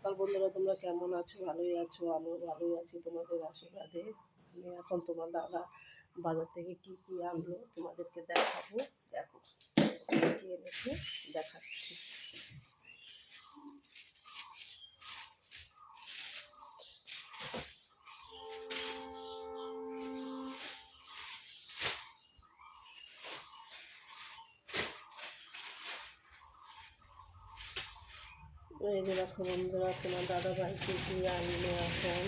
সকাল বন্ধুরা, তোমরা কেমন আছো? ভালোই আছো? আমিও ভালোই আছি তোমাদের আশীর্বাদে। আমি এখন তোমার দাদা বাজার থেকে কি কি আনলো তোমাদেরকে দেখাবো। দেখো কি এনেছে দেখাচ্ছি। এই যে দেখো বন্ধুরা, তোমার দাদা ভাই কি কি আনলো এখন।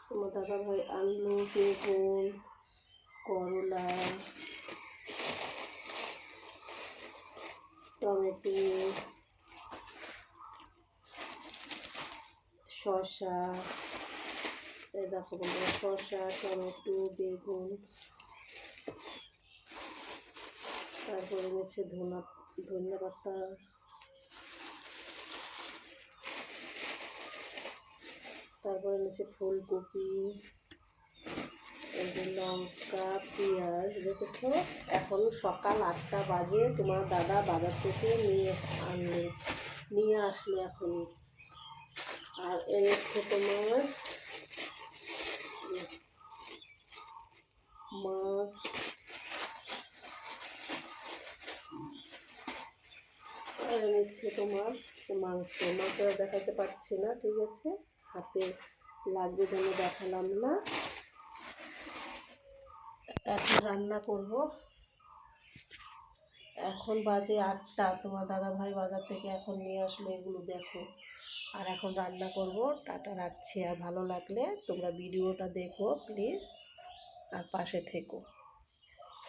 তোমার দাদা ভাই আনলো বেগুন, করলা, টমেটো, শসা। এই দেখো বন্ধুরা, শসা, টমেটো, বেগুন, তারপরে এনেছে ধনিয়া পাতা, তারপরে এনেছে ফুলকপি, লঙ্কা, পেঁয়াজ। দেখেছো, এখন সকাল 8টা বাজে, তোমার দাদা বাজার থেকে নিয়ে আসলো এখনই। আর এনেছে তোমার মাছ, আর এনেছে তোমার মাংসটা দেখাতে পারছি না, ঠিক আছে, হাতে লাগবে জন্য দেখালাম না। এখন রান্না করব। এখন বাজে 8টা, তোমার দাদা ভাই বাজার থেকে এখন নিয়ে আসলো এগুলো, দেখো। আর এখন রান্না করব। টাটা, রাখছি। আর ভালো লাগলে তোমরা ভিডিওটা দেখো প্লিজ, আর পাশে থেকো।